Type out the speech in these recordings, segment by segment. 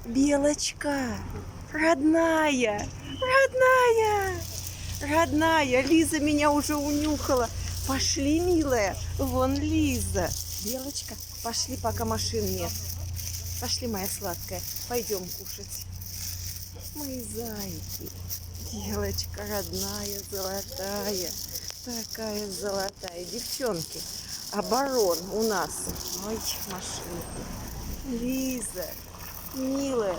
Белочка, родная, родная, родная. Лиза меня уже унюхала. Пошли, милая, вон Лиза. Белочка, пошли, пока машин нет. Пошли, моя сладкая, пойдем кушать. Мои зайки. Белочка родная, золотая. Такая золотая. Девчонки, оборон у нас. Ой, машинка. Лиза, милая.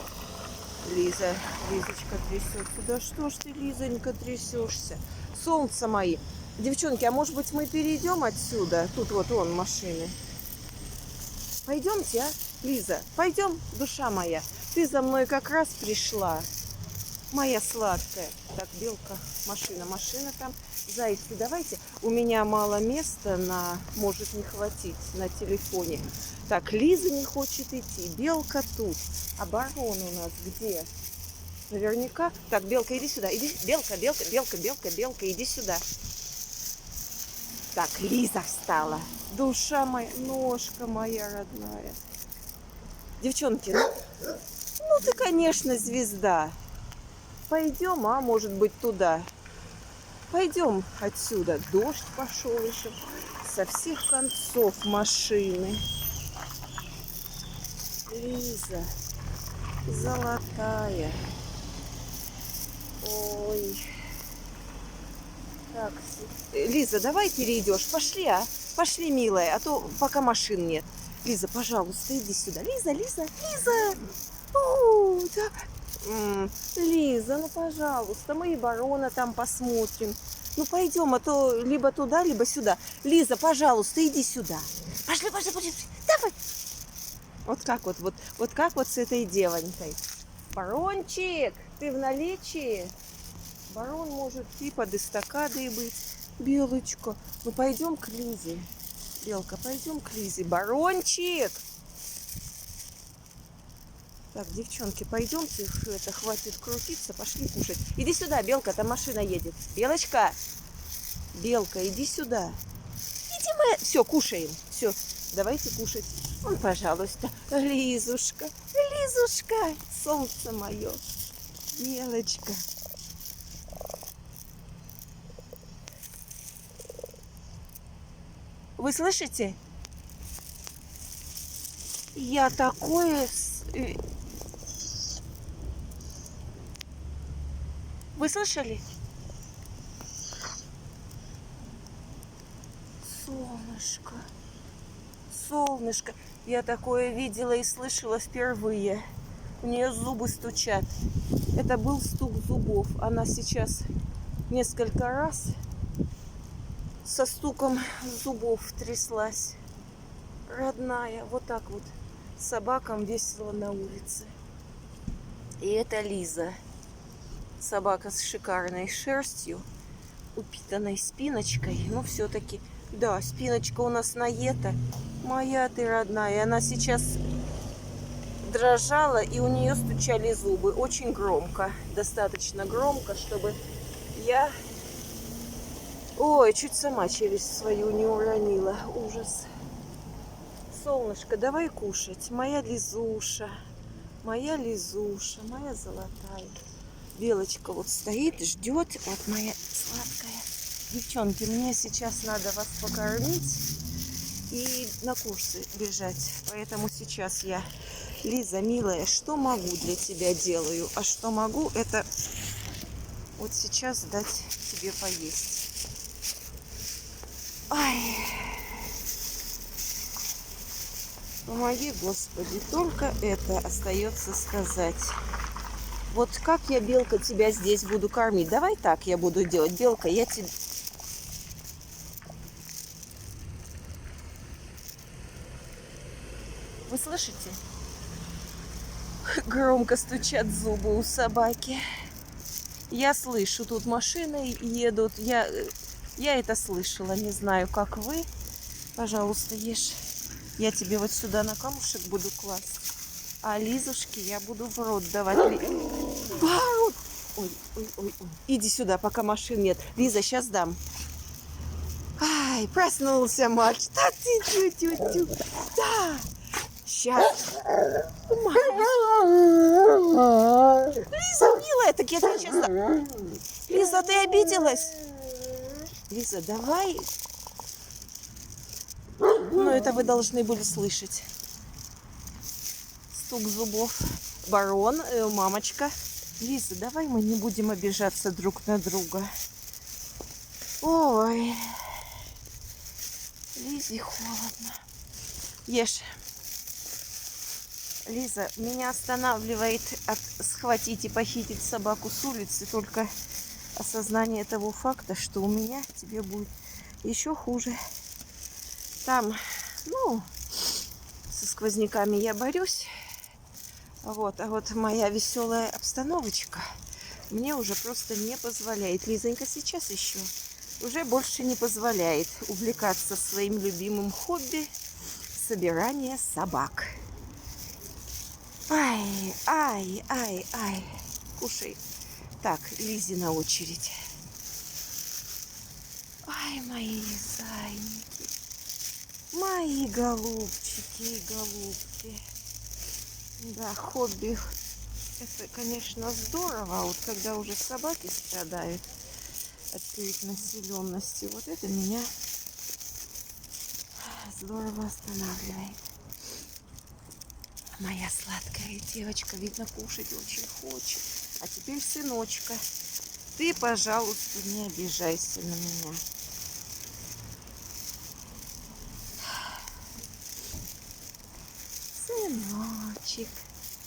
Лизочка трясется. Да что ж ты, Лизонька, трясешься? Солнце мои. Девчонки, а может быть мы перейдем отсюда? Тут вот он, машины. Пойдемте, а? Лиза, пойдем, душа моя. Ты за мной как раз пришла. Моя сладкая. Так, белка, машина там. Зайцы, давайте. У меня мало места может не хватить на телефоне. Так, Лиза не хочет идти. Белка тут. Оборон у нас где? Наверняка. Так, белка, иди сюда. Иди. Белка, иди сюда. Так, Лиза встала. Душа моя, ножка моя родная. Девчонки, ну ты, конечно, звезда. Пойдем, а может быть туда. Пойдем отсюда. Дождь пошел еще. Со всех концов машины. Лиза, золотая. Ой. Так, Лиза, давай перейдешь. Пошли, а? Пошли, милая, а то пока машин нет. Лиза, пожалуйста, иди сюда. Лиза. О, да. Лиза, ну, пожалуйста, мы и барона там посмотрим. Ну, пойдем, а то либо туда, либо сюда. Лиза, пожалуйста, иди сюда. Пошли. Давай. Вот как вот с этой девонькой. Барончик, ты в наличии? Барон может и под эстакадой быть. Белочка, ну пойдем к Лизе. Белка, пойдем к Лизе. Барончик! Так, девчонки, пойдемте. Это хватит крутиться. Пошли кушать. Иди сюда, Белка, там машина едет. Белочка! Белка, иди сюда. Иди, мы. Все, кушаем. Все, давайте кушать. Ну, пожалуйста. Лизушка, солнце мое. Белочка. Вы слышите? Я такое... Вы слышали? Солнышко. Я такое видела и слышала впервые. У нее зубы стучат. Это был стук зубов. Она сейчас несколько раз со стуком зубов тряслась. Родная. Вот так вот. Собакам весело на улице. И это Лиза. Собака с шикарной шерстью, упитанной спиночкой. Но все-таки, да, спиночка у нас наета. Моя ты родная. Она сейчас дрожала, и у нее стучали зубы. Очень громко. Достаточно громко, чтобы я... Ой, чуть сама челюсть свою не уронила. Ужас. Солнышко, давай кушать. Моя Лизуша, моя золотая. Белочка вот стоит, ждет. Вот моя сладкая. Девчонки, мне сейчас надо вас покормить и на курсы бежать. Поэтому сейчас я, Лиза, милая, что могу для тебя делаю. А что могу, это вот сейчас дать тебе поесть. Ай... Помоги, Господи, только это остается сказать. Вот как я, Белка, тебя здесь буду кормить? Давай так я буду делать. Белка, я тебе... Вы слышите? Громко стучат зубы у собаки. Я слышу, тут машины едут. Я это слышала, не знаю, как вы. Пожалуйста, ешь. Я тебе вот сюда на камушек буду класть. А Лизушке я буду в рот давать. Ой. Иди сюда, пока машин нет. Лиза, сейчас дам. Ай, проснулся Макс. Да ты, тю. Да. Сейчас. Так я тебе честно... Лиза, ты обиделась? Лиза, давай. Ну, это вы должны были слышать. Стук зубов. Барон, мамочка. Лиза, давай мы не будем обижаться друг на друга. Ой. Лизе холодно. Ешь. Лиза, меня останавливает схватить и похитить собаку с улицы только осознание того факта, что у меня тебе будет еще хуже. Там, ну, со сквозняками я борюсь. А вот моя веселая обстановочка мне уже просто не позволяет. Лизонька сейчас еще уже больше не позволяет увлекаться своим любимым хобби — собирание собак. Ай, ай, ай, ай. Кушай. Так, Лизе на очередь. Ай, мои зайники. Мои голубчики и голубки. Да, хобби. Это, конечно, здорово. А вот когда уже собаки страдают от перенаселенности, вот это меня здорово останавливает. Моя сладкая девочка, видно, кушать очень хочет. А теперь, сыночка, ты, пожалуйста, не обижайся на меня. Сыночек.